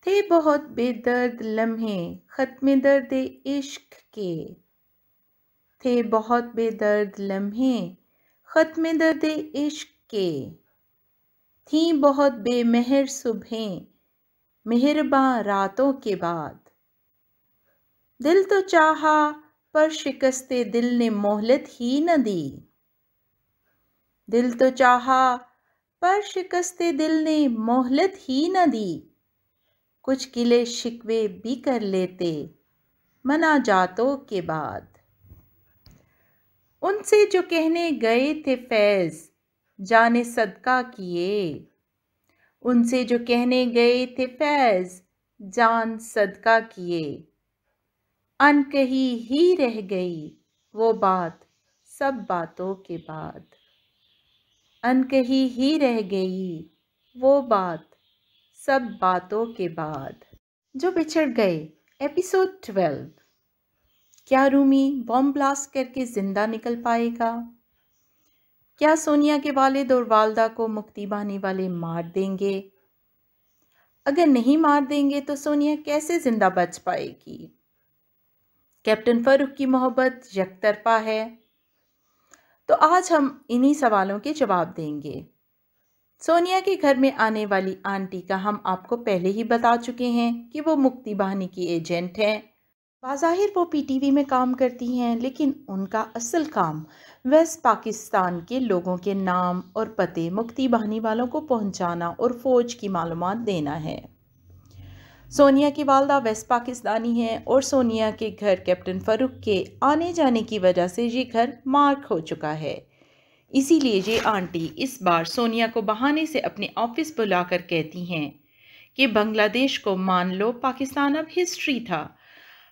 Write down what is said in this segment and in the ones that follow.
थे बहुत बेदर्द लम्हे ख़त्म दर्द इश्क के। थे बहुत बेदर्द लम्हे ख़त्म दर्द इश्क के। थीं बहुत बेमेहर सुबहें मेहरबां रातों के बाद। दिल तो चाहा पर शिकस्ते दिल ने मोहलत ही न दी। दिल तो चाहा पर शिकस्ते दिल ने मोहलत ही न दी। कुछ गिले शिकवे भी कर लेते मनाजातों के बाद। उनसे जो कहने गए थे फैज़ जाने सदका किए। उनसे जो कहने गए थे फैज़ जान सदका किए। अनकही ही रह गई वो बात सब बातों के बाद। अनकही ही रह गई वो बात सब बातों के बाद। जो बिछड़ गए एपिसोड 12। क्या रूमी बॉम्ब ब्लास्ट करके जिंदा निकल पाएगा? क्या सोनिया के वालिद और वालदा को मुक्ति बहाने वाले मार देंगे? अगर नहीं मार देंगे तो सोनिया कैसे जिंदा बच पाएगी? कैप्टन फरूक की मोहब्बत यकतरफा है? तो आज हम इन्हीं सवालों के जवाब देंगे। सोनिया के घर में आने वाली आंटी का हम आपको पहले ही बता चुके हैं कि वो मुक्ति बहाने की एजेंट हैं। बाज़ाहिर वो पीटीवी में काम करती हैं, लेकिन उनका असल काम वेस्ट पाकिस्तान के लोगों के नाम और पते मुक्ति बहाने वालों को पहुंचाना और फ़ौज की मालूमात देना है। सोनिया की वालदा वेस्ट पाकिस्तानी हैं और सोनिया के घर कैप्टन फ़रूक के आने जाने की वजह से ये घर मार्क हो चुका है। इसीलिए ये आंटी इस बार सोनिया को बहाने से अपने ऑफिस बुलाकर कहती हैं कि बांग्लादेश को मान लो पाकिस्तान अब हिस्ट्री था,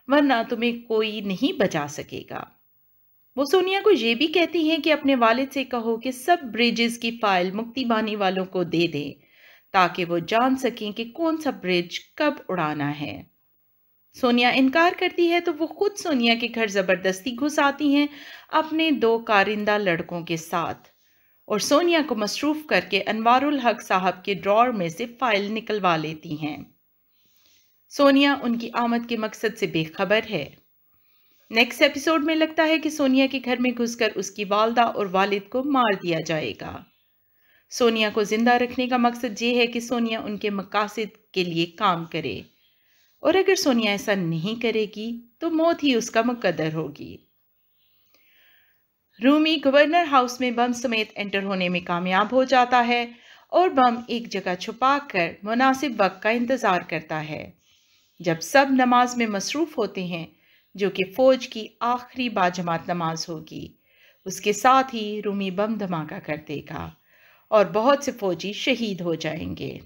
वरना तुम्हें कोई नहीं बचा सकेगा। वो सोनिया को ये भी कहती हैं कि अपने वालिद से कहो कि सब ब्रिजेस की फाइल मुक्ति बहाने वालों को दे दें, ताकि वो जान सकें कि कौन सा ब्रिज कब उड़ाना है। सोनिया इनकार करती है तो वो खुद सोनिया के घर ज़बरदस्ती घुस आती हैं अपने 2 कारिंदा लड़कों के साथ और सोनिया को मसरूफ़ करके अनवारुल हक साहब के ड्रॉर में से फाइल निकलवा लेती हैं। सोनिया उनकी आमद के मकसद से बेखबर है। नेक्स्ट एपिसोड में लगता है कि सोनिया के घर में घुसकर उसकी वालदा और वालिद को मार दिया जाएगा। सोनिया को जिंदा रखने का मकसद ये है कि सोनिया उनके मकासद के लिए काम करे, और अगर सोनिया ऐसा नहीं करेगी तो मौत ही उसका मुकद्दर होगी। रूमी गवर्नर हाउस में बम समेत एंटर होने में कामयाब हो जाता है और बम एक जगह छुपाकर मुनासिब वक्त का इंतज़ार करता है। जब सब नमाज में मसरूफ़ होते हैं, जो कि फ़ौज की आखिरी बाजमात नमाज होगी, उसके साथ ही रूमी बम धमाका कर देगा और बहुत से फ़ौजी शहीद हो जाएंगे।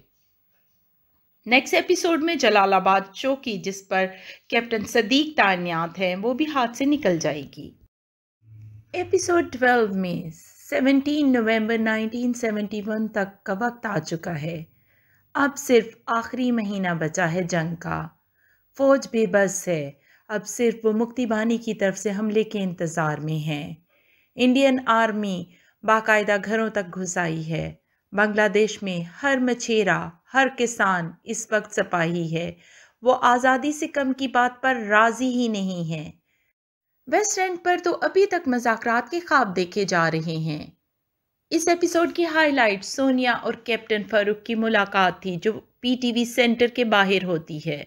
नेक्स्ट एपिसोड में जलालाबाद चौकी जिस पर कैप्टन सदीक तैनात हैं, वो भी हाथ से निकल जाएगी। एपिसोड 12 में 17 नवंबर 1971 तक का वक्त आ चुका है। अब सिर्फ आखिरी महीना बचा है जंग का। फ़ौज बेबस है। अब सिर्फ वो मुक्ति बहाने की तरफ से हमले के इंतज़ार में है। इंडियन आर्मी बाकायदा घरों तक घुस आई है। बांग्लादेश में हर मछेरा, हर किसान इस वक्त सिपाही है। वो आज़ादी से कम की बात पर राज़ी ही नहीं है। वेस्ट एंड पर तो अभी तक मज़ाकरात के ख्वाब देखे जा रहे हैं। इस एपिसोड की हाईलाइट सोनिया और कैप्टन फ़रूक की मुलाकात थी, जो पीटीवी सेंटर के बाहर होती है।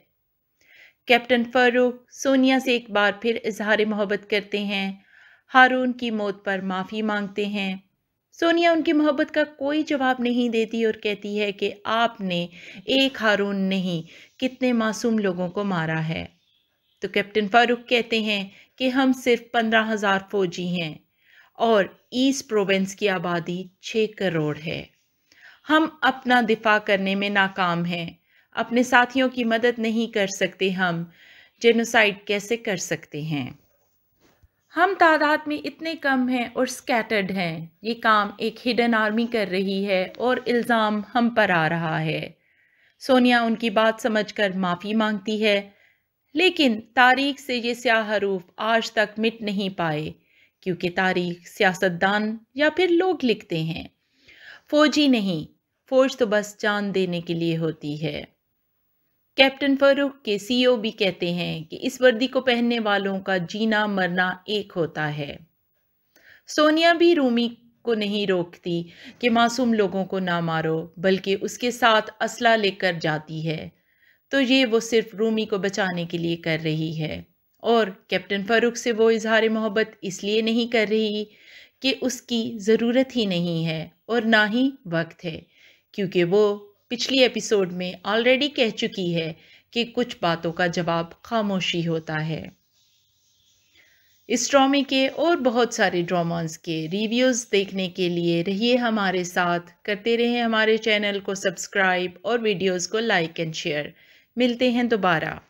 कैप्टन फ़रूक सोनिया से एक बार फिर इजहार मोहब्बत करते हैं। हारून की मौत पर माफ़ी मांगते हैं। सोनिया उनकी मोहब्बत का कोई जवाब नहीं देती और कहती है कि आपने एक हारून नहीं, कितने मासूम लोगों को मारा है। तो कैप्टन फ़रूक कहते हैं कि हम सिर्फ 15,000 फ़ौजी हैं और ईस्ट प्रोविंस की आबादी 6 करोड़ है। हम अपना दिफा करने में नाकाम हैं। अपने साथियों की मदद नहीं कर सकते। हम जेनोसाइड कैसे कर सकते हैं? हम तादाद में इतने कम हैं और स्कैटर्ड हैं। ये काम एक हिडन आर्मी कर रही है और इल्ज़ाम हम पर आ रहा है। सोनिया उनकी बात समझकर माफ़ी मांगती है, लेकिन तारीख से ये स्याह हरूफ आज तक मिट नहीं पाए, क्योंकि तारीख सियासतदान या फिर लोग लिखते हैं, फ़ौजी नहीं। फ़ौज तो बस जान देने के लिए होती है। कैप्टन फरूक के सीईओ भी कहते हैं कि इस वर्दी को पहनने वालों का जीना मरना एक होता है। सोनिया भी रूमी को नहीं रोकती कि मासूम लोगों को ना मारो, बल्कि उसके साथ असला लेकर जाती है। तो ये वो सिर्फ रूमी को बचाने के लिए कर रही है, और कैप्टन फरूक से वो इजहार मोहब्बत इसलिए नहीं कर रही कि उसकी ज़रूरत ही नहीं है और ना ही वक्त है, क्योंकि वो पिछली एपिसोड में ऑलरेडी कह चुकी है कि कुछ बातों का जवाब खामोशी होता है। इस ड्रामे के और बहुत सारे ड्रामास के रिव्यूज़ देखने के लिए रहिए हमारे साथ, करते रहें हमारे चैनल को सब्सक्राइब और वीडियोज़ को लाइक एंड शेयर। मिलते हैं दोबारा।